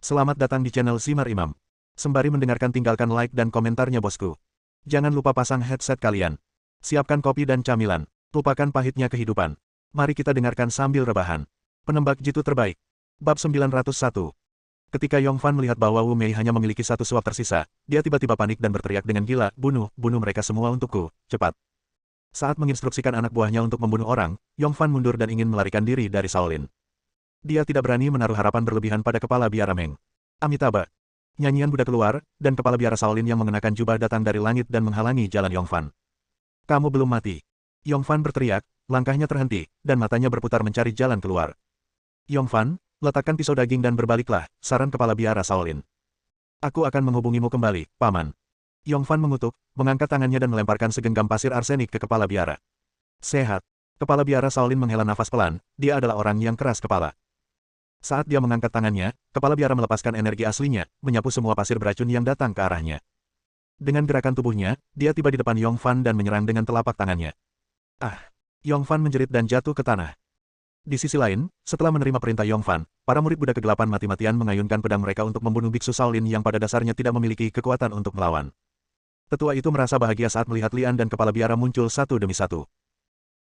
Selamat datang di channel Simar Imam. Sembari mendengarkan tinggalkan like dan komentarnya bosku. Jangan lupa pasang headset kalian. Siapkan kopi dan camilan. Lupakan pahitnya kehidupan. Mari kita dengarkan sambil rebahan. Penembak jitu terbaik. Bab 901. Ketika Yongfan melihat bahwa Wu Mei hanya memiliki satu suap tersisa, dia tiba-tiba panik dan berteriak dengan gila, bunuh mereka semua untukku, cepat. Saat menginstruksikan anak buahnya untuk membunuh orang, Yongfan mundur dan ingin melarikan diri dari Shaolin. Dia tidak berani menaruh harapan berlebihan pada kepala biara Meng. Amitabha. Nyanyian Buddha keluar, dan kepala biara Shaolin yang mengenakan jubah datang dari langit dan menghalangi jalan Yongfan. Kamu belum mati. Yongfan berteriak, langkahnya terhenti, dan matanya berputar mencari jalan keluar. Yongfan, letakkan pisau daging dan berbaliklah, saran kepala biara Shaolin. Aku akan menghubungimu kembali, Paman. Yongfan mengutuk, mengangkat tangannya dan melemparkan segenggam pasir arsenik ke kepala biara. Sehat. Kepala biara Shaolin menghela nafas pelan, dia adalah orang yang keras kepala. Saat dia mengangkat tangannya, kepala biara melepaskan energi aslinya, menyapu semua pasir beracun yang datang ke arahnya. Dengan gerakan tubuhnya, dia tiba di depan Yongfan dan menyerang dengan telapak tangannya. Yongfan menjerit dan jatuh ke tanah. Di sisi lain, setelah menerima perintah Yongfan, para murid Buddha kegelapan mati-matian mengayunkan pedang mereka untuk membunuh biksu Shaolin yang pada dasarnya tidak memiliki kekuatan untuk melawan. Tetua itu merasa bahagia saat melihat Lian dan kepala biara muncul satu demi satu.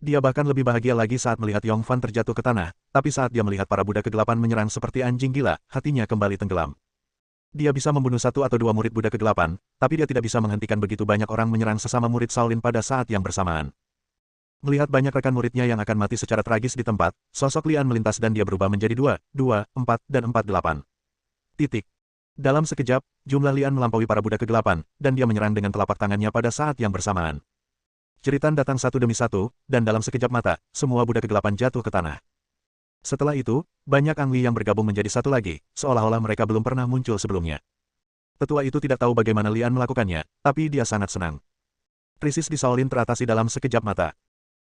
Dia bahkan lebih bahagia lagi saat melihat Yongfan terjatuh ke tanah, tapi saat dia melihat para Buddha kegelapan menyerang seperti anjing gila, hatinya kembali tenggelam. Dia bisa membunuh satu atau dua murid Buddha kegelapan, tapi dia tidak bisa menghentikan begitu banyak orang menyerang sesama murid Shaolin pada saat yang bersamaan. Melihat banyak rekan muridnya yang akan mati secara tragis di tempat, sosok Lian melintas dan dia berubah menjadi 2, 4, dan 48. Dalam sekejap, jumlah Lian melampaui para Buddha kegelapan, dan dia menyerang dengan telapak tangannya pada saat yang bersamaan. Jeritan datang satu demi satu, dan dalam sekejap mata, semua Buddha kegelapan jatuh ke tanah. Setelah itu, banyak Angli yang bergabung menjadi satu lagi, seolah-olah mereka belum pernah muncul sebelumnya. Tetua itu tidak tahu bagaimana Lian melakukannya, tapi dia sangat senang. Krisis di Shaolin teratasi dalam sekejap mata.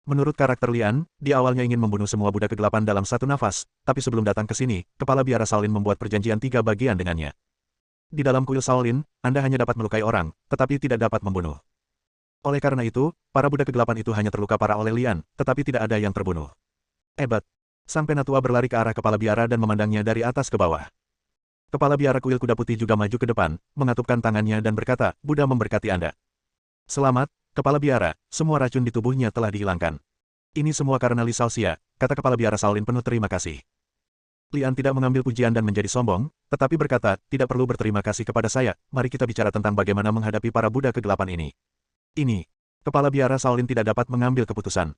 Menurut karakter Lian, dia awalnya ingin membunuh semua Buddha kegelapan dalam satu nafas, tapi sebelum datang ke sini, kepala biara Shaolin membuat perjanjian 3 bagian dengannya. Di dalam kuil Shaolin, Anda hanya dapat melukai orang, tetapi tidak dapat membunuh. Oleh karena itu, para Buddha kegelapan itu hanya terluka parah oleh Lian, tetapi tidak ada yang terbunuh. Hebat. Sang penatua berlari ke arah kepala biara dan memandangnya dari atas ke bawah. Kepala biara kuil kuda putih juga maju ke depan, mengatupkan tangannya dan berkata, Buddha memberkati Anda. Selamat, kepala biara, semua racun di tubuhnya telah dihilangkan. Ini semua karena Li Shaoxia, kata kepala biara Shaolin penuh terima kasih. Lian tidak mengambil pujian dan menjadi sombong, tetapi berkata, tidak perlu berterima kasih kepada saya, mari kita bicara tentang bagaimana menghadapi para Buddha kegelapan ini. Kepala biara Shaolin tidak dapat mengambil keputusan.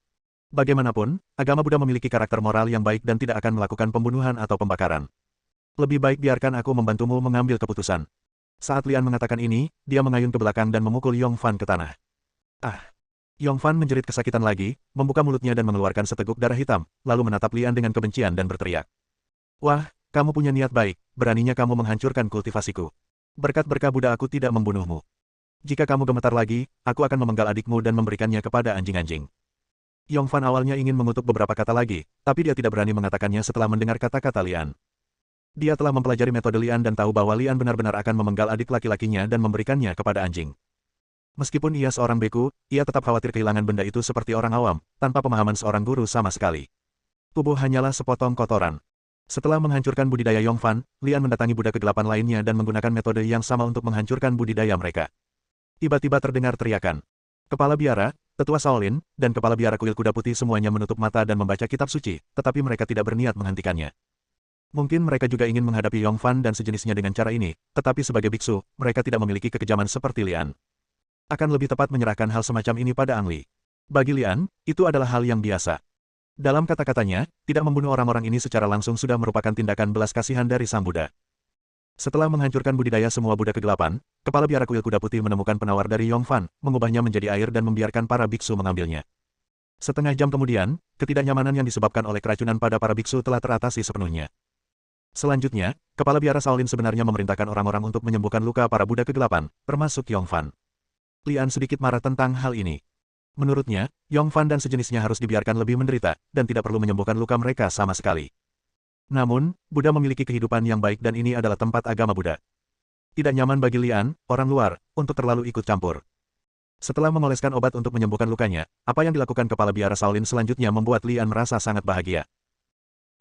Bagaimanapun, agama Buddha memiliki karakter moral yang baik dan tidak akan melakukan pembunuhan atau pembakaran. Lebih baik biarkan aku membantumu mengambil keputusan. Saat Lian mengatakan ini, dia mengayun ke belakang dan memukul Yongfan ke tanah. Yongfan menjerit kesakitan lagi, membuka mulutnya dan mengeluarkan seteguk darah hitam, lalu menatap Lian dengan kebencian dan berteriak. Wah, kamu punya niat baik, beraninya kamu menghancurkan kultivasiku. Berkat berkah Buddha aku tidak membunuhmu. Jika kamu gemetar lagi, aku akan memenggal adikmu dan memberikannya kepada anjing-anjing. Yongfan awalnya ingin mengutuk beberapa kata lagi, tapi dia tidak berani mengatakannya setelah mendengar kata-kata Lian. Dia telah mempelajari metode Lian dan tahu bahwa Lian benar-benar akan memenggal adik laki-lakinya dan memberikannya kepada anjing. Meskipun ia seorang beku, ia tetap khawatir kehilangan benda itu seperti orang awam, tanpa pemahaman seorang guru sama sekali. Tubuh hanyalah sepotong kotoran. Setelah menghancurkan budidaya Yongfan, Lian mendatangi Buddha kegelapan lainnya dan menggunakan metode yang sama untuk menghancurkan budidaya mereka. Tiba-tiba terdengar teriakan. Kepala biara, tetua Shaolin, dan kepala biara kuil kuda putih semuanya menutup mata dan membaca kitab suci, tetapi mereka tidak berniat menghentikannya. Mungkin mereka juga ingin menghadapi Yongfan dan sejenisnya dengan cara ini, tetapi sebagai biksu, mereka tidak memiliki kekejaman seperti Lian. Akan lebih tepat menyerahkan hal semacam ini pada Angli. Bagi Lian, itu adalah hal yang biasa. Dalam kata-katanya, tidak membunuh orang-orang ini secara langsung sudah merupakan tindakan belas kasihan dari Sang Buddha. Setelah menghancurkan budidaya semua Buddha kegelapan, kepala biara kuil kuda putih menemukan penawar dari Yongfan, mengubahnya menjadi air dan membiarkan para biksu mengambilnya. Setengah jam kemudian, ketidaknyamanan yang disebabkan oleh keracunan pada para biksu telah teratasi sepenuhnya. Selanjutnya, kepala biara Shaolin sebenarnya memerintahkan orang-orang untuk menyembuhkan luka para Buddha kegelapan, termasuk Yongfan. Lian sedikit marah tentang hal ini. Menurutnya, Yongfan dan sejenisnya harus dibiarkan lebih menderita, dan tidak perlu menyembuhkan luka mereka sama sekali. Namun, Buddha memiliki kehidupan yang baik dan ini adalah tempat agama Buddha. Tidak nyaman bagi Lian, orang luar, untuk terlalu ikut campur. Setelah mengoleskan obat untuk menyembuhkan lukanya, apa yang dilakukan kepala biara Shaolin selanjutnya membuat Lian merasa sangat bahagia.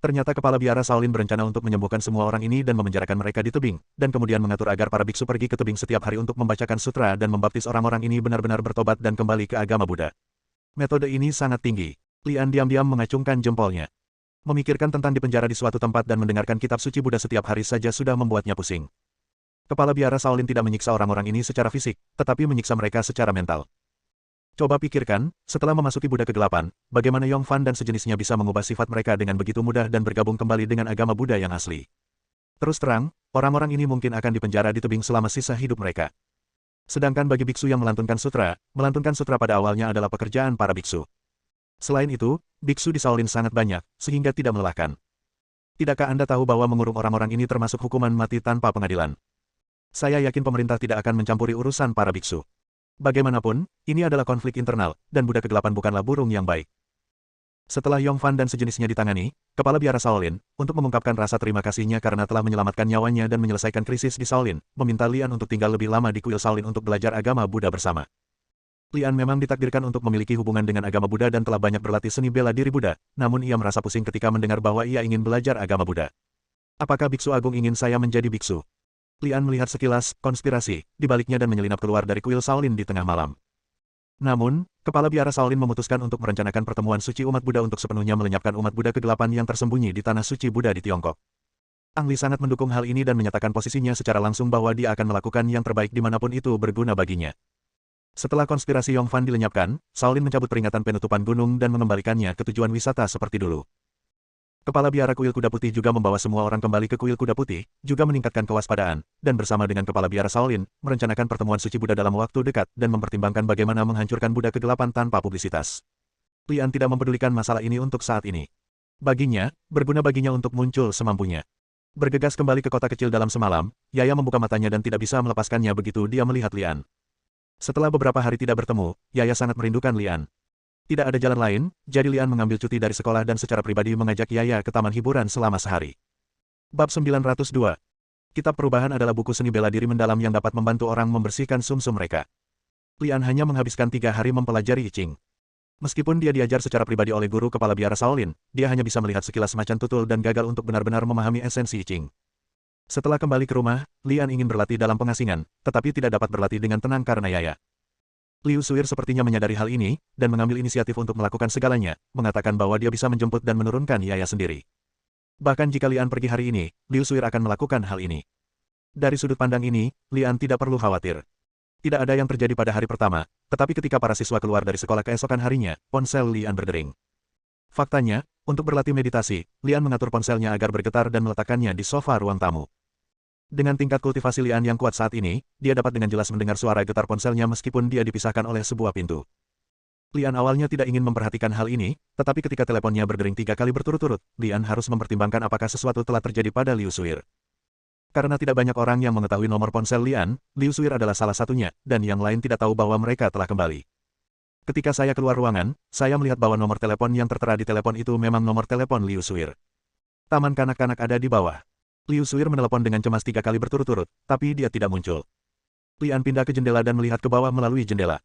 Ternyata kepala biara Shaolin berencana untuk menyembuhkan semua orang ini dan memenjarakan mereka di tebing, dan kemudian mengatur agar para biksu pergi ke tebing setiap hari untuk membacakan sutra dan membaptis orang-orang ini benar-benar bertobat dan kembali ke agama Buddha. Metode ini sangat tinggi. Lian diam-diam mengacungkan jempolnya. Memikirkan tentang dipenjara di suatu tempat dan mendengarkan kitab suci Buddha setiap hari saja sudah membuatnya pusing. Kepala biara Shaolin tidak menyiksa orang-orang ini secara fisik, tetapi menyiksa mereka secara mental. Coba pikirkan, setelah memasuki Buddha kegelapan, bagaimana Yongfan dan sejenisnya bisa mengubah sifat mereka dengan begitu mudah dan bergabung kembali dengan agama Buddha yang asli. Terus terang, orang-orang ini mungkin akan dipenjara di tebing selama sisa hidup mereka. Sedangkan bagi biksu yang melantunkan sutra pada awalnya adalah pekerjaan para biksu. Selain itu, biksu di Shaolin sangat banyak, sehingga tidak melelahkan. Tidakkah Anda tahu bahwa mengurung orang-orang ini termasuk hukuman mati tanpa pengadilan? Saya yakin pemerintah tidak akan mencampuri urusan para biksu. Bagaimanapun, ini adalah konflik internal, dan Buddha kegelapan bukanlah burung yang baik. Setelah Yongfan dan sejenisnya ditangani, kepala biara Shaolin, untuk mengungkapkan rasa terima kasihnya karena telah menyelamatkan nyawanya dan menyelesaikan krisis di Shaolin, meminta Lian untuk tinggal lebih lama di kuil Shaolin untuk belajar agama Buddha bersama. Lian memang ditakdirkan untuk memiliki hubungan dengan agama Buddha dan telah banyak berlatih seni bela diri Buddha, namun ia merasa pusing ketika mendengar bahwa ia ingin belajar agama Buddha. Apakah biksu agung ingin saya menjadi biksu? Lian melihat sekilas konspirasi di baliknya dan menyelinap keluar dari kuil Shaolin di tengah malam. Namun, kepala biara Shaolin memutuskan untuk merencanakan pertemuan suci umat Buddha untuk sepenuhnya melenyapkan umat Buddha kegelapan yang tersembunyi di tanah suci Buddha di Tiongkok. Ang Li sangat mendukung hal ini dan menyatakan posisinya secara langsung bahwa dia akan melakukan yang terbaik dimanapun itu berguna baginya. Setelah konspirasi Yongfan dilenyapkan, Shaolin mencabut peringatan penutupan gunung dan mengembalikannya ke tujuan wisata seperti dulu. Kepala biara kuil kuda putih juga membawa semua orang kembali ke kuil kuda putih, juga meningkatkan kewaspadaan, dan bersama dengan kepala biara Shaolin, merencanakan pertemuan suci Buddha dalam waktu dekat dan mempertimbangkan bagaimana menghancurkan Buddha kegelapan tanpa publisitas. Lian tidak mempedulikan masalah ini untuk saat ini. Baginya, berguna baginya untuk muncul semampunya. Bergegas kembali ke kota kecil dalam semalam, Yaya membuka matanya dan tidak bisa melepaskannya begitu dia melihat Lian. Setelah beberapa hari tidak bertemu, Yaya sangat merindukan Lian. Tidak ada jalan lain, jadi Lian mengambil cuti dari sekolah dan secara pribadi mengajak Yaya ke taman hiburan selama sehari. Bab 902. Kitab perubahan adalah buku seni bela diri mendalam yang dapat membantu orang membersihkan sumsum mereka. Lian hanya menghabiskan 3 hari mempelajari I Ching. Meskipun dia diajar secara pribadi oleh guru kepala biara Shaolin, dia hanya bisa melihat sekilas macan tutul dan gagal untuk benar-benar memahami esensi I Ching. Setelah kembali ke rumah, Lian ingin berlatih dalam pengasingan, tetapi tidak dapat berlatih dengan tenang karena Yaya. Liu Suir sepertinya menyadari hal ini, dan mengambil inisiatif untuk melakukan segalanya, mengatakan bahwa dia bisa menjemput dan menurunkan Yaya sendiri. Bahkan jika Lian pergi hari ini, Liu Suir akan melakukan hal ini. Dari sudut pandang ini, Lian tidak perlu khawatir. Tidak ada yang terjadi pada hari pertama, tetapi ketika para siswa keluar dari sekolah keesokan harinya, ponsel Lian berdering. Faktanya, untuk berlatih meditasi, Lian mengatur ponselnya agar bergetar dan meletakkannya di sofa ruang tamu. Dengan tingkat kultivasi Lian yang kuat saat ini, dia dapat dengan jelas mendengar suara getar ponselnya meskipun dia dipisahkan oleh sebuah pintu. Lian awalnya tidak ingin memperhatikan hal ini, tetapi ketika teleponnya berdering 3 kali berturut-turut, Lian harus mempertimbangkan apakah sesuatu telah terjadi pada Liu Suir. Karena tidak banyak orang yang mengetahui nomor ponsel Lian, Liu Suir adalah salah satunya, dan yang lain tidak tahu bahwa mereka telah kembali. Ketika saya keluar ruangan, saya melihat bahwa nomor telepon yang tertera di telepon itu memang nomor telepon Liu Suir. Taman kanak-kanak ada di bawah. Liu Suir menelepon dengan cemas 3 kali berturut-turut, tapi dia tidak muncul. Lian pindah ke jendela dan melihat ke bawah melalui jendela.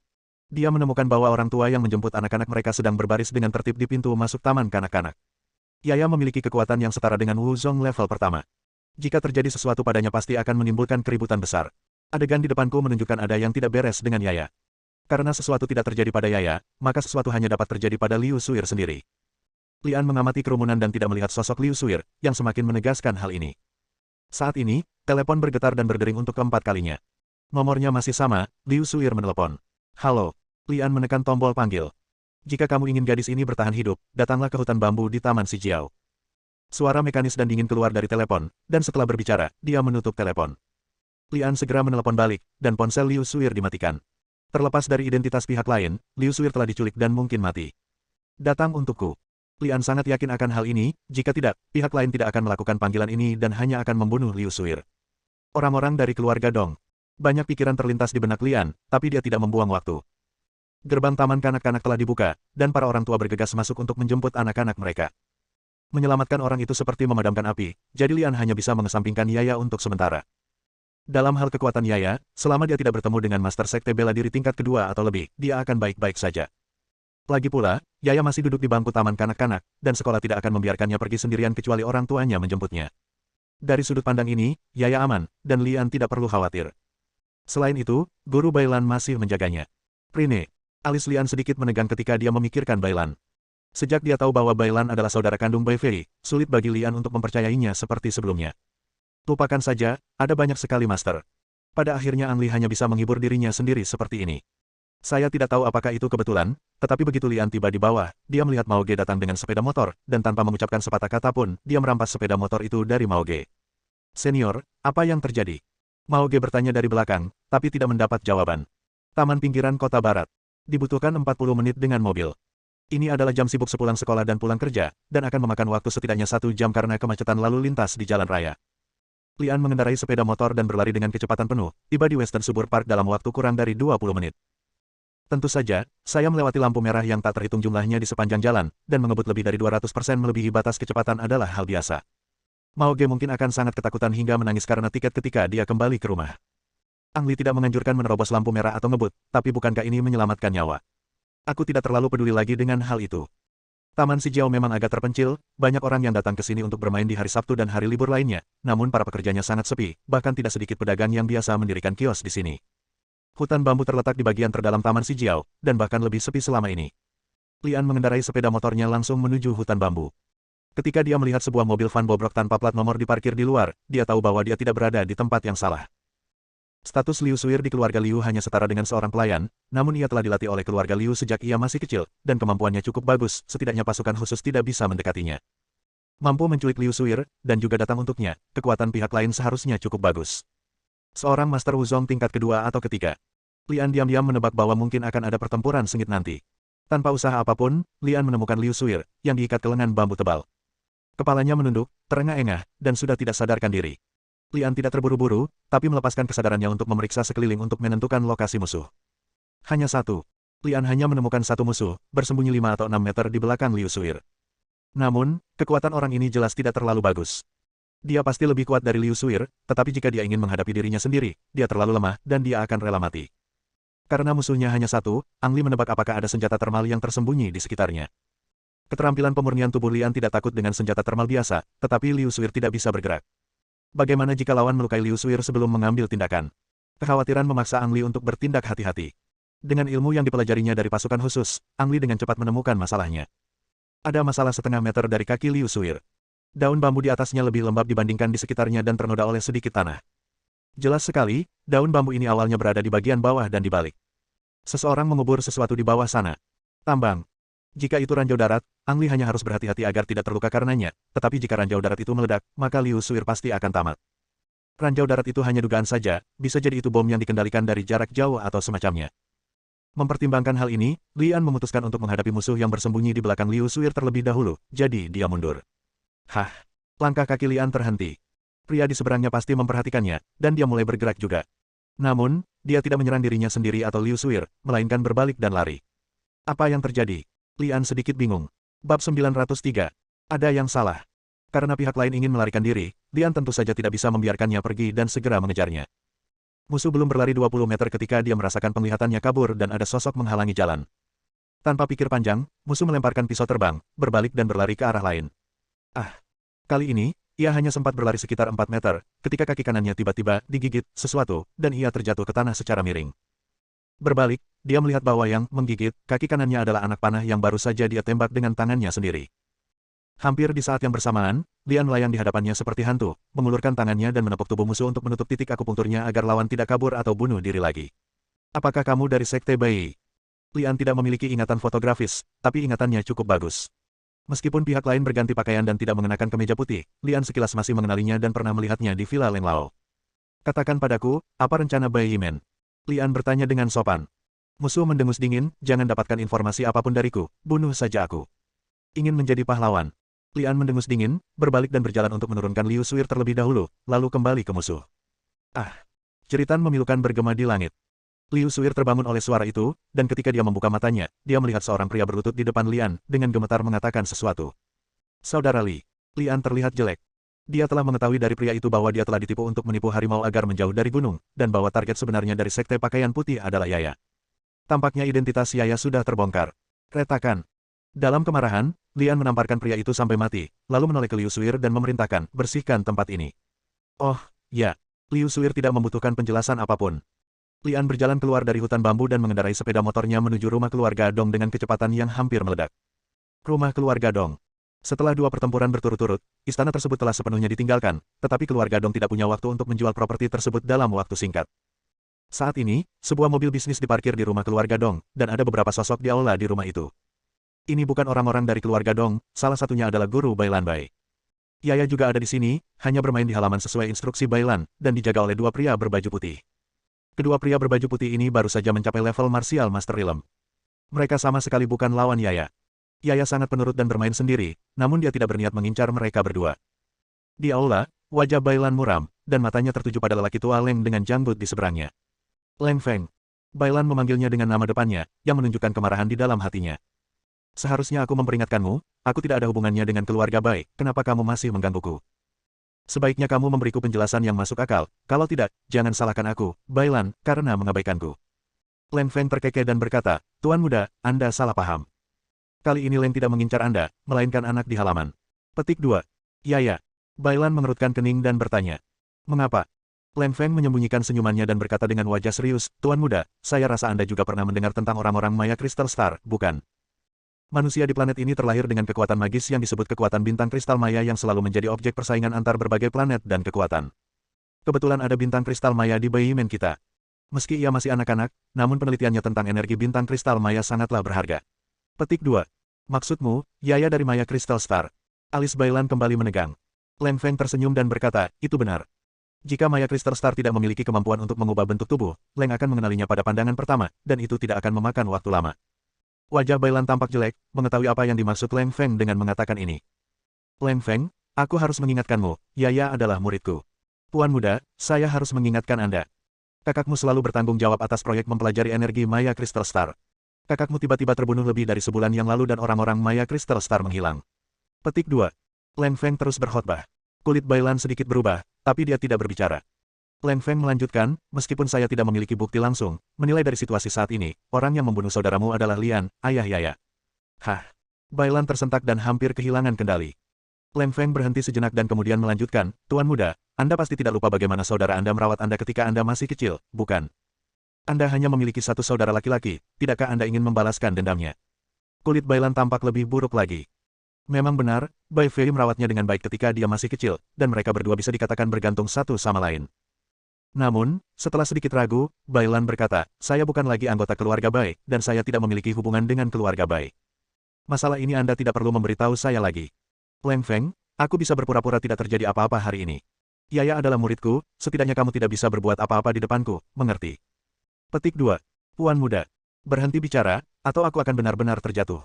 Dia menemukan bahwa orang tua yang menjemput anak-anak mereka sedang berbaris dengan tertib di pintu masuk taman kanak-kanak. Yaya memiliki kekuatan yang setara dengan Wu Zong level pertama. Jika terjadi sesuatu padanya pasti akan menimbulkan keributan besar. Adegan di depanku menunjukkan ada yang tidak beres dengan Yaya. Karena sesuatu tidak terjadi pada Yaya, maka sesuatu hanya dapat terjadi pada Liu Suir sendiri. Lian mengamati kerumunan dan tidak melihat sosok Liu Suir, yang semakin menegaskan hal ini. Saat ini, telepon bergetar dan berdering untuk keempat kalinya. Nomornya masih sama, Liu Suir menelepon. Halo. Lian menekan tombol panggil. Jika kamu ingin gadis ini bertahan hidup, datanglah ke hutan bambu di Taman Shijiao. Suara mekanis dan dingin keluar dari telepon, dan setelah berbicara, dia menutup telepon. Lian segera menelepon balik, dan ponsel Liu Suir dimatikan. Terlepas dari identitas pihak lain, Liu Suir telah diculik dan mungkin mati. Datang untukku. Lian sangat yakin akan hal ini, jika tidak, pihak lain tidak akan melakukan panggilan ini dan hanya akan membunuh Liu Suir. Orang-orang dari keluarga Dong. Banyak pikiran terlintas di benak Lian, tapi dia tidak membuang waktu. Gerbang taman kanak-kanak telah dibuka, dan para orang tua bergegas masuk untuk menjemput anak-anak mereka. Menyelamatkan orang itu seperti memadamkan api, jadi Lian hanya bisa mengesampingkan Yaya untuk sementara. Dalam hal kekuatan Yaya, selama dia tidak bertemu dengan Master Sekte Bela Diri tingkat kedua atau lebih, dia akan baik-baik saja. Lagi pula, Yaya masih duduk di bangku taman kanak-kanak, dan sekolah tidak akan membiarkannya pergi sendirian kecuali orang tuanya menjemputnya. Dari sudut pandang ini, Yaya aman, dan Lian tidak perlu khawatir. Selain itu, guru Bailan masih menjaganya. Rine. Alis Lian sedikit menegang ketika dia memikirkan Bailan. Sejak dia tahu bahwa Bailan adalah saudara kandung Bai Fei, sulit bagi Lian untuk mempercayainya seperti sebelumnya. Lupakan saja, ada banyak sekali master. Pada akhirnya Ang Li hanya bisa menghibur dirinya sendiri seperti ini. Saya tidak tahu apakah itu kebetulan, tetapi begitu Lian tiba di bawah, dia melihat Mao Ge datang dengan sepeda motor, dan tanpa mengucapkan sepatah kata pun, dia merampas sepeda motor itu dari Mao Ge. Senior, apa yang terjadi? Mao Ge bertanya dari belakang, tapi tidak mendapat jawaban. Taman pinggiran kota barat. Dibutuhkan 40 menit dengan mobil. Ini adalah jam sibuk sepulang sekolah dan pulang kerja, dan akan memakan waktu setidaknya 1 jam karena kemacetan lalu lintas di jalan raya. Lian mengendarai sepeda motor dan berlari dengan kecepatan penuh, tiba di Western Suburb Park dalam waktu kurang dari 20 menit. Tentu saja, saya melewati lampu merah yang tak terhitung jumlahnya di sepanjang jalan, dan mengebut lebih dari 200% melebihi batas kecepatan adalah hal biasa. Mao Ge mungkin akan sangat ketakutan hingga menangis karena tiket ketika dia kembali ke rumah. Ang Li tidak menganjurkan menerobos lampu merah atau ngebut, tapi bukankah ini menyelamatkan nyawa? Aku tidak terlalu peduli lagi dengan hal itu. Taman Shijiao memang agak terpencil, banyak orang yang datang ke sini untuk bermain di hari Sabtu dan hari libur lainnya, namun para pekerjanya sangat sepi, bahkan tidak sedikit pedagang yang biasa mendirikan kios di sini. Hutan bambu terletak di bagian terdalam Taman Shijiao, dan bahkan lebih sepi selama ini. Lian mengendarai sepeda motornya langsung menuju hutan bambu. Ketika dia melihat sebuah mobil van bobrok tanpa plat nomor diparkir di luar, dia tahu bahwa dia tidak berada di tempat yang salah. Status Liu Suir di keluarga Liu hanya setara dengan seorang pelayan, namun ia telah dilatih oleh keluarga Liu sejak ia masih kecil, dan kemampuannya cukup bagus, setidaknya pasukan khusus tidak bisa mendekatinya. Mampu menculik Liu Suir, dan juga datang untuknya, kekuatan pihak lain seharusnya cukup bagus. Seorang Master Wuzong tingkat kedua atau ketiga. Lian diam-diam menebak bahwa mungkin akan ada pertempuran sengit nanti. Tanpa usaha apapun, Lian menemukan Liu Suir, yang diikat ke lengan bambu tebal. Kepalanya menunduk, terengah-engah, dan sudah tidak sadarkan diri. Lian tidak terburu-buru, tapi melepaskan kesadarannya untuk memeriksa sekeliling untuk menentukan lokasi musuh. Hanya satu. Lian hanya menemukan satu musuh, bersembunyi 5 atau 6 meter di belakang Liu Suir. Namun, kekuatan orang ini jelas tidak terlalu bagus. Dia pasti lebih kuat dari Liu Suir, tetapi jika dia ingin menghadapi dirinya sendiri, dia terlalu lemah, dan dia akan rela mati. Karena musuhnya hanya satu, Ang Li menebak apakah ada senjata termal yang tersembunyi di sekitarnya. Keterampilan pemurnian tubuh Lian tidak takut dengan senjata termal biasa, tetapi Liu Suir tidak bisa bergerak. Bagaimana jika lawan melukai Liu Suir sebelum mengambil tindakan? Kekhawatiran memaksa Ang Li untuk bertindak hati-hati. Dengan ilmu yang dipelajarinya dari pasukan khusus, Ang Li dengan cepat menemukan masalahnya. Ada masalah setengah meter dari kaki Liu Suir. Daun bambu di atasnya lebih lembab dibandingkan di sekitarnya dan ternoda oleh sedikit tanah. Jelas sekali, daun bambu ini awalnya berada di bagian bawah dan di balik. Seseorang mengubur sesuatu di bawah sana. Tambang. Jika itu ranjau darat, Ang Li hanya harus berhati-hati agar tidak terluka karenanya, tetapi jika ranjau darat itu meledak, maka Liu Suir pasti akan tamat. Ranjau darat itu hanya dugaan saja, bisa jadi itu bom yang dikendalikan dari jarak jauh atau semacamnya. Mempertimbangkan hal ini, Lian memutuskan untuk menghadapi musuh yang bersembunyi di belakang Liu Suir terlebih dahulu, jadi dia mundur. Hah! Langkah kaki Lian terhenti. Pria di seberangnya pasti memperhatikannya, dan dia mulai bergerak juga. Namun, dia tidak menyerang dirinya sendiri atau Liu Suir, melainkan berbalik dan lari. Apa yang terjadi? Lian sedikit bingung. Bab 903. Ada yang salah. Karena pihak lain ingin melarikan diri, Lian tentu saja tidak bisa membiarkannya pergi dan segera mengejarnya. Musuh belum berlari 20 meter ketika dia merasakan penglihatannya kabur dan ada sosok menghalangi jalan. Tanpa pikir panjang, musuh melemparkan pisau terbang, berbalik dan berlari ke arah lain. Kali ini, ia hanya sempat berlari sekitar 4 meter, ketika kaki kanannya tiba-tiba digigit sesuatu, dan ia terjatuh ke tanah secara miring. Berbalik, dia melihat bahwa yang menggigit kaki kanannya adalah anak panah yang baru saja dia tembak dengan tangannya sendiri. Hampir di saat yang bersamaan, Lian melayang di hadapannya seperti hantu, mengulurkan tangannya dan menepuk tubuh musuh untuk menutup titik akupunkturnya agar lawan tidak kabur atau bunuh diri lagi. Apakah kamu dari Sekte Bai? Lian tidak memiliki ingatan fotografis, tapi ingatannya cukup bagus. Meskipun pihak lain berganti pakaian dan tidak mengenakan kemeja putih, Lian sekilas masih mengenalinya dan pernah melihatnya di Villa Lenglao. Katakan padaku, apa rencana Bai Yimen? Lian bertanya dengan sopan. Musuh mendengus dingin, jangan dapatkan informasi apapun dariku, bunuh saja aku. Ingin menjadi pahlawan. Lian mendengus dingin, berbalik dan berjalan untuk menurunkan Liu Suir terlebih dahulu, lalu kembali ke musuh. Jeritan memilukan bergema di langit. Liu Suir terbangun oleh suara itu, dan ketika dia membuka matanya, dia melihat seorang pria berlutut di depan Lian, dengan gemetar mengatakan sesuatu. Saudara Li. Lian terlihat jelek. Dia telah mengetahui dari pria itu bahwa dia telah ditipu untuk menipu harimau agar menjauh dari gunung, dan bahwa target sebenarnya dari Sekte Pakaian Putih adalah Yaya. Tampaknya identitas Yaya sudah terbongkar. Retakan. Dalam kemarahan, Lian menamparkan pria itu sampai mati, lalu menoleh ke Liu Suir dan memerintahkan, bersihkan tempat ini. Oh, ya. Liu Suir tidak membutuhkan penjelasan apapun. Lian berjalan keluar dari hutan bambu dan mengendarai sepeda motornya menuju rumah keluarga Dong dengan kecepatan yang hampir meledak. Rumah keluarga Dong. Setelah 2 pertempuran berturut-turut, istana tersebut telah sepenuhnya ditinggalkan, tetapi keluarga Dong tidak punya waktu untuk menjual properti tersebut dalam waktu singkat. Saat ini, sebuah mobil bisnis diparkir di rumah keluarga Dong, dan ada beberapa sosok di aula di rumah itu. Ini bukan orang-orang dari keluarga Dong, salah satunya adalah guru Bailan Bai. Yaya juga ada di sini, hanya bermain di halaman sesuai instruksi Bailan, dan dijaga oleh 2 pria berbaju putih. Kedua pria berbaju putih ini baru saja mencapai level Martial Master Realm. Mereka sama sekali bukan lawan Yaya. Yaya sangat penurut dan bermain sendiri, namun dia tidak berniat mengincar mereka berdua. Di aula, wajah Bailan muram, dan matanya tertuju pada lelaki tua Leng dengan janggut di seberangnya. Leng Feng. Bailan memanggilnya dengan nama depannya, yang menunjukkan kemarahan di dalam hatinya. Seharusnya aku memperingatkanmu, aku tidak ada hubungannya dengan keluarga Bai, kenapa kamu masih menggangguku? Sebaiknya kamu memberiku penjelasan yang masuk akal, kalau tidak, jangan salahkan aku, Bailan, karena mengabaikanku. Leng Feng terkekeh dan berkata, Tuan muda, Anda salah paham. Kali ini Leng tidak mengincar Anda, melainkan anak di halaman. Petik 2. Yaya. Bailan mengerutkan kening dan bertanya. Mengapa? Leng Feng menyembunyikan senyumannya dan berkata dengan wajah serius, Tuan muda, saya rasa Anda juga pernah mendengar tentang orang-orang Maya Crystal Star, bukan? Manusia di planet ini terlahir dengan kekuatan magis yang disebut kekuatan bintang kristal maya yang selalu menjadi objek persaingan antar berbagai planet dan kekuatan. Kebetulan ada bintang kristal maya di Baimen kita. Meski ia masih anak-anak, namun penelitiannya tentang energi bintang kristal maya sangatlah berharga. Petik 2. Maksudmu, Yaya dari Maya Crystal Star. Alis Bailan kembali menegang. Leng Feng tersenyum dan berkata, itu benar. Jika Maya Crystal Star tidak memiliki kemampuan untuk mengubah bentuk tubuh, Leng akan mengenalinya pada pandangan pertama, dan itu tidak akan memakan waktu lama. Wajah Bailan tampak jelek, mengetahui apa yang dimaksud Leng Feng dengan mengatakan ini. Leng Feng, aku harus mengingatkanmu, Yaya adalah muridku. Tuan muda, saya harus mengingatkan Anda. Kakakmu selalu bertanggung jawab atas proyek mempelajari energi Maya Crystal Star. Kakakmu tiba-tiba terbunuh lebih dari sebulan yang lalu dan orang-orang Maya Crystal Star menghilang. Petik 2. Leng Feng terus berkhotbah. Kulit Bailan sedikit berubah, tapi dia tidak berbicara. Leng Feng melanjutkan, meskipun saya tidak memiliki bukti langsung, menilai dari situasi saat ini, orang yang membunuh saudaramu adalah Lian, ayah Yaya. Hah? Bailan tersentak dan hampir kehilangan kendali. Leng Feng berhenti sejenak dan kemudian melanjutkan, Tuan muda, Anda pasti tidak lupa bagaimana saudara Anda merawat Anda ketika Anda masih kecil, bukan? Anda hanya memiliki satu saudara laki-laki, tidakkah Anda ingin membalaskan dendamnya? Kulit Bailan tampak lebih buruk lagi. Memang benar, Bai Fei merawatnya dengan baik ketika dia masih kecil, dan mereka berdua bisa dikatakan bergantung satu sama lain. Namun, setelah sedikit ragu, Bailan berkata, saya bukan lagi anggota keluarga Bai, dan saya tidak memiliki hubungan dengan keluarga Bai. Masalah ini Anda tidak perlu memberitahu saya lagi. Leng Feng, aku bisa berpura-pura tidak terjadi apa-apa hari ini. Yaya adalah muridku, setidaknya kamu tidak bisa berbuat apa-apa di depanku, mengerti? Petik 2. Puan muda. Berhenti bicara, atau aku akan benar-benar terjatuh.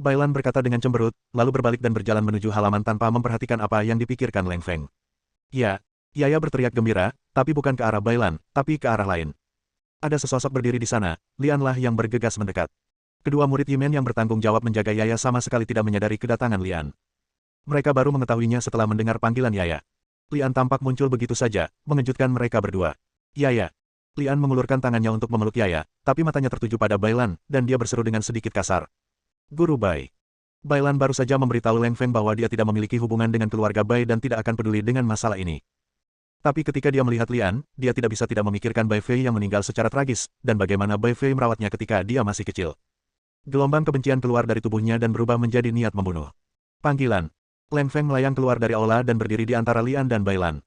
Bailan berkata dengan cemberut, lalu berbalik dan berjalan menuju halaman tanpa memperhatikan apa yang dipikirkan Leng Feng. Ya. Yaya berteriak gembira, tapi bukan ke arah Bailan, tapi ke arah lain. Ada sesosok berdiri di sana, Lianlah yang bergegas mendekat. Kedua murid Yimen yang bertanggung jawab menjaga Yaya sama sekali tidak menyadari kedatangan Lian. Mereka baru mengetahuinya setelah mendengar panggilan Yaya. Lian tampak muncul begitu saja, mengejutkan mereka berdua. Yaya. Lian mengulurkan tangannya untuk memeluk Yaya, tapi matanya tertuju pada Bailan, dan dia berseru dengan sedikit kasar. Guru Bai. Bailan baru saja memberitahu Leng Feng bahwa dia tidak memiliki hubungan dengan keluarga Bai dan tidak akan peduli dengan masalah ini. Tapi ketika dia melihat Lian, dia tidak bisa tidak memikirkan Bai Fei yang meninggal secara tragis, dan bagaimana Bai Fei merawatnya ketika dia masih kecil. Gelombang kebencian keluar dari tubuhnya dan berubah menjadi niat membunuh. Panggilan. Leng Feng melayang keluar dari aula dan berdiri di antara Lian dan Bailan.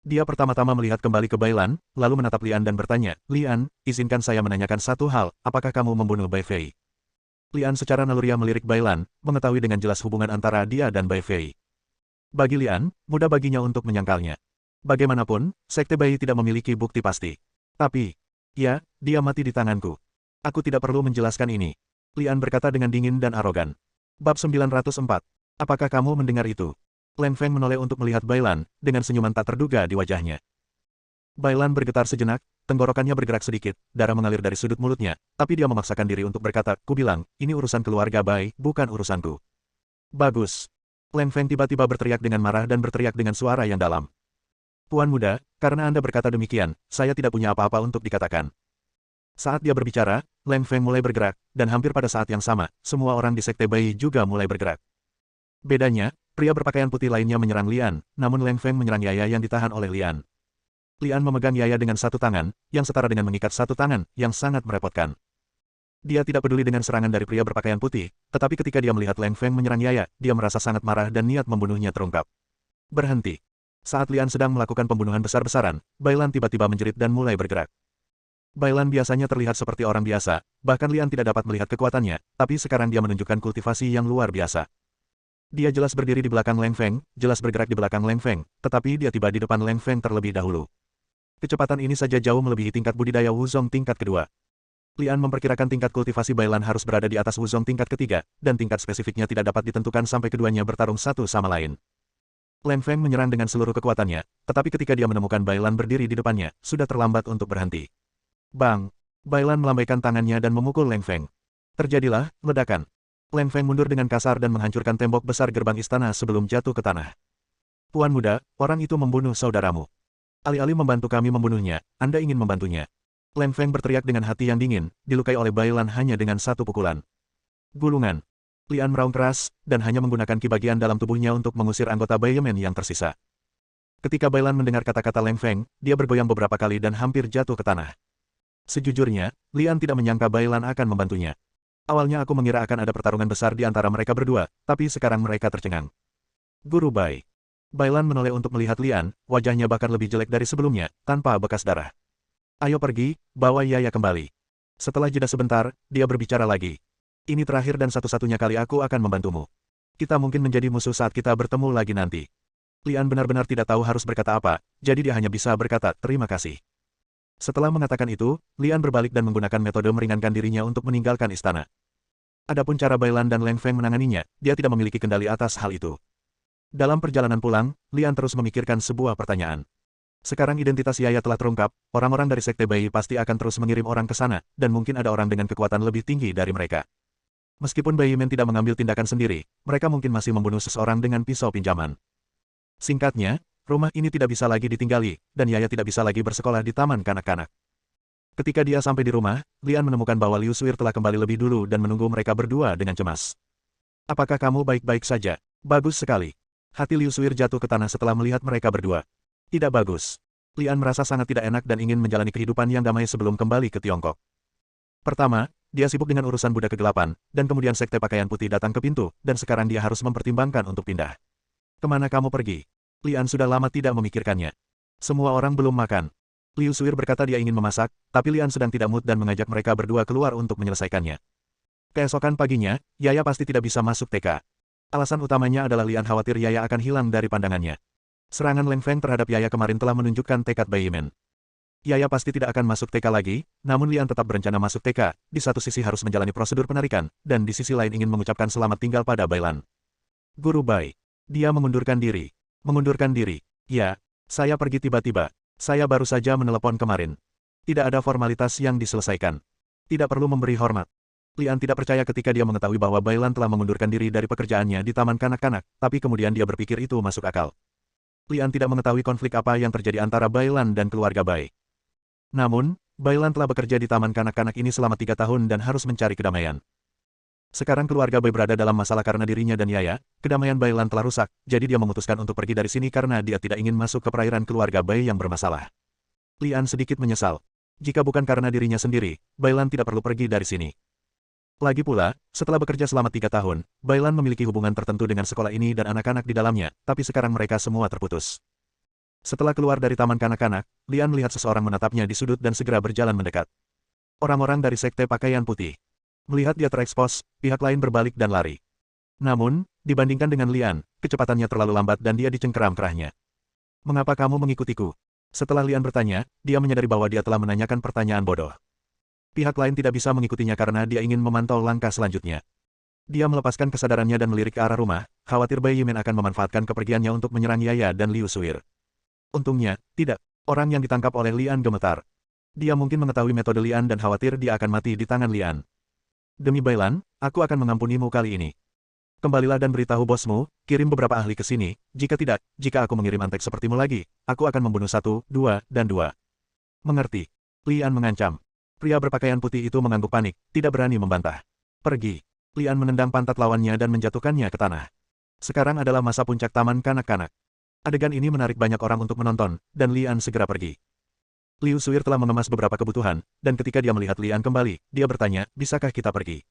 Dia pertama-tama melihat kembali ke Bailan, lalu menatap Lian dan bertanya, Lian, izinkan saya menanyakan satu hal, apakah kamu membunuh Bai Fei? Lian secara naluriah melirik Bailan, mengetahui dengan jelas hubungan antara dia dan Bai Fei. Bagi Lian, mudah baginya untuk menyangkalnya. Bagaimanapun, Sekte Bai tidak memiliki bukti pasti. Tapi, ya, dia mati di tanganku. Aku tidak perlu menjelaskan ini. Lian berkata dengan dingin dan arogan. Bab 904. Apakah kamu mendengar itu? Leng Feng menoleh untuk melihat Bailan, dengan senyuman tak terduga di wajahnya. Bailan bergetar sejenak, tenggorokannya bergerak sedikit, darah mengalir dari sudut mulutnya, tapi dia memaksakan diri untuk berkata, ku bilang, ini urusan keluarga Bai, bukan urusanku. Bagus. Leng Feng tiba-tiba berteriak dengan marah dan berteriak dengan suara yang dalam. Puan muda, karena Anda berkata demikian, saya tidak punya apa-apa untuk dikatakan. Saat dia berbicara, Leng Feng mulai bergerak, dan hampir pada saat yang sama, semua orang di Sekte Bai juga mulai bergerak. Bedanya, pria berpakaian putih lainnya menyerang Lian, namun Leng Feng menyerang Yaya yang ditahan oleh Lian. Lian memegang Yaya dengan satu tangan, yang setara dengan mengikat satu tangan, yang sangat merepotkan. Dia tidak peduli dengan serangan dari pria berpakaian putih, tetapi ketika dia melihat Leng Feng menyerang Yaya, dia merasa sangat marah dan niat membunuhnya terungkap. Berhenti. Saat Lian sedang melakukan pembunuhan besar-besaran, Bailan tiba-tiba menjerit dan mulai bergerak. Bailan biasanya terlihat seperti orang biasa, bahkan Lian tidak dapat melihat kekuatannya, tapi sekarang dia menunjukkan kultivasi yang luar biasa. Dia jelas berdiri di belakang Leng Feng, jelas bergerak di belakang Leng Feng, tetapi dia tiba di depan Leng Feng terlebih dahulu. Kecepatan ini saja jauh melebihi tingkat budidaya Wuzong tingkat kedua. Lian memperkirakan tingkat kultivasi Bailan harus berada di atas Wuzong tingkat ketiga, dan tingkat spesifiknya tidak dapat ditentukan sampai keduanya bertarung satu sama lain. Leng Feng menyerang dengan seluruh kekuatannya, tetapi ketika dia menemukan Bailan berdiri di depannya, sudah terlambat untuk berhenti. Bang! Bailan melambaikan tangannya dan memukul Leng Feng. Terjadilah ledakan. Leng Feng mundur dengan kasar dan menghancurkan tembok besar gerbang istana sebelum jatuh ke tanah. Tuan muda, orang itu membunuh saudaramu. Alih-alih membantu kami membunuhnya, Anda ingin membantunya. Leng Feng berteriak dengan hati yang dingin, dilukai oleh Bailan hanya dengan satu pukulan. Gulungan. Lian meraung keras, dan hanya menggunakan ki bagian dalam tubuhnya untuk mengusir anggota Baiyemen yang tersisa. Ketika Bailan mendengar kata-kata Leng Feng, dia bergoyang beberapa kali dan hampir jatuh ke tanah. Sejujurnya, Lian tidak menyangka Bailan akan membantunya. Awalnya aku mengira akan ada pertarungan besar di antara mereka berdua, tapi sekarang mereka tercengang. Guru Bai. Bailan menoleh untuk melihat Lian, wajahnya bahkan lebih jelek dari sebelumnya, tanpa bekas darah. Ayo pergi, bawa Yaya kembali. Setelah jeda sebentar, dia berbicara lagi. Ini terakhir dan satu-satunya kali aku akan membantumu. Kita mungkin menjadi musuh saat kita bertemu lagi nanti. Lian benar-benar tidak tahu harus berkata apa, jadi dia hanya bisa berkata, terima kasih. Setelah mengatakan itu, Lian berbalik dan menggunakan metode meringankan dirinya untuk meninggalkan istana. Adapun cara Bailan dan Leng Feng menanganinya, dia tidak memiliki kendali atas hal itu. Dalam perjalanan pulang, Lian terus memikirkan sebuah pertanyaan. Sekarang identitas Yaya telah terungkap, orang-orang dari Sekte Bai pasti akan terus mengirim orang ke sana, dan mungkin ada orang dengan kekuatan lebih tinggi dari mereka. Meskipun Baiyemen tidak mengambil tindakan sendiri, mereka mungkin masih membunuh seseorang dengan pisau pinjaman. Singkatnya, rumah ini tidak bisa lagi ditinggali, dan Yaya tidak bisa lagi bersekolah di taman kanak-kanak. Ketika dia sampai di rumah, Lian menemukan bahwa Liu Suir telah kembali lebih dulu dan menunggu mereka berdua dengan cemas. Apakah kamu baik-baik saja? Bagus sekali. Hati Liu Suir jatuh ke tanah setelah melihat mereka berdua. Tidak bagus. Lian merasa sangat tidak enak dan ingin menjalani kehidupan yang damai sebelum kembali ke Tiongkok. Pertama, dia sibuk dengan urusan budak kegelapan, dan kemudian Sekte Pakaian Putih datang ke pintu, dan sekarang dia harus mempertimbangkan untuk pindah. Kemana kamu pergi? Lian sudah lama tidak memikirkannya. Semua orang belum makan. Liu Suir berkata dia ingin memasak, tapi Lian sedang tidak mood dan mengajak mereka berdua keluar untuk menyelesaikannya. Keesokan paginya, Yaya pasti tidak bisa masuk TK. Alasan utamanya adalah Lian khawatir Yaya akan hilang dari pandangannya. Serangan Leng Feng terhadap Yaya kemarin telah menunjukkan tekad Baiyemen. Yaya pasti tidak akan masuk TK lagi, namun Lian tetap berencana masuk TK, di satu sisi harus menjalani prosedur penarikan, dan di sisi lain ingin mengucapkan selamat tinggal pada Bailan. Guru Bai. Dia mengundurkan diri. Mengundurkan diri. Ya, saya pergi tiba-tiba. Saya baru saja menelepon kemarin. Tidak ada formalitas yang diselesaikan. Tidak perlu memberi hormat. Lian tidak percaya ketika dia mengetahui bahwa Bailan telah mengundurkan diri dari pekerjaannya di taman kanak-kanak, tapi kemudian dia berpikir itu masuk akal. Lian tidak mengetahui konflik apa yang terjadi antara Bailan dan keluarga Bai. Namun, Bailan telah bekerja di taman kanak-kanak ini selama 3 tahun dan harus mencari kedamaian. Sekarang keluarga Bai berada dalam masalah karena dirinya dan Yaya, kedamaian Bailan telah rusak, jadi dia memutuskan untuk pergi dari sini karena dia tidak ingin masuk ke perairan keluarga Bai yang bermasalah. Lian sedikit menyesal. Jika bukan karena dirinya sendiri, Bailan tidak perlu pergi dari sini. Lagi pula, setelah bekerja selama 3 tahun, Bailan memiliki hubungan tertentu dengan sekolah ini dan anak-anak di dalamnya, tapi sekarang mereka semua terputus. Setelah keluar dari taman kanak-kanak, Lian melihat seseorang menatapnya di sudut dan segera berjalan mendekat. Orang-orang dari Sekte Pakaian Putih. Melihat dia terekspos, pihak lain berbalik dan lari. Namun, dibandingkan dengan Lian, kecepatannya terlalu lambat dan dia dicengkeram kerahnya. Mengapa kamu mengikutiku? Setelah Lian bertanya, dia menyadari bahwa dia telah menanyakan pertanyaan bodoh. Pihak lain tidak bisa mengikutinya karena dia ingin memantau langkah selanjutnya. Dia melepaskan kesadarannya dan melirik ke arah rumah, khawatir Baiyemen akan memanfaatkan kepergiannya untuk menyerang Yaya dan Liu Suir. Untungnya, tidak. Orang yang ditangkap oleh Lian gemetar. Dia mungkin mengetahui metode Lian dan khawatir dia akan mati di tangan Lian. Demi Bailan, aku akan mengampunimu kali ini. Kembalilah dan beritahu bosmu, kirim beberapa ahli ke sini, jika tidak, jika aku mengirim antek sepertimu lagi, aku akan membunuh 1, 2, dan 2. Mengerti? Lian mengancam. Pria berpakaian putih itu mengangguk panik, tidak berani membantah. Pergi. Lian menendang pantat lawannya dan menjatuhkannya ke tanah. Sekarang adalah masa puncak taman kanak-kanak. Adegan ini menarik banyak orang untuk menonton, dan Lian segera pergi. Liu Suir telah mengemas beberapa kebutuhan, dan ketika dia melihat Lian kembali, dia bertanya, bisakah kita pergi?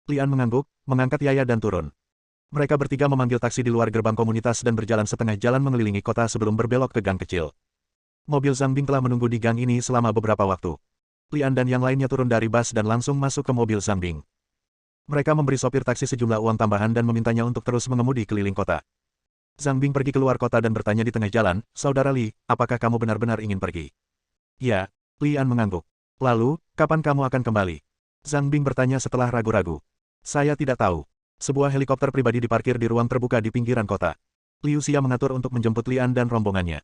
Lian mengangguk, mengangkat Yaya dan turun. Mereka bertiga memanggil taksi di luar gerbang komunitas dan berjalan setengah jalan mengelilingi kota sebelum berbelok ke gang kecil. Mobil Zhang Bing telah menunggu di gang ini selama beberapa waktu. Lian dan yang lainnya turun dari bus dan langsung masuk ke mobil Zhang Bing. Mereka memberi sopir taksi sejumlah uang tambahan dan memintanya untuk terus mengemudi keliling kota. Zhang Bing pergi keluar kota dan bertanya di tengah jalan, Saudara Li, apakah kamu benar-benar ingin pergi? Ya, Lian mengangguk. Lalu, kapan kamu akan kembali? Zhang Bing bertanya setelah ragu-ragu. Saya tidak tahu. Sebuah helikopter pribadi diparkir di ruang terbuka di pinggiran kota. Liu Xia mengatur untuk menjemput Lian dan rombongannya.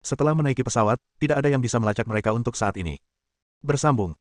Setelah menaiki pesawat, tidak ada yang bisa melacak mereka untuk saat ini. Bersambung.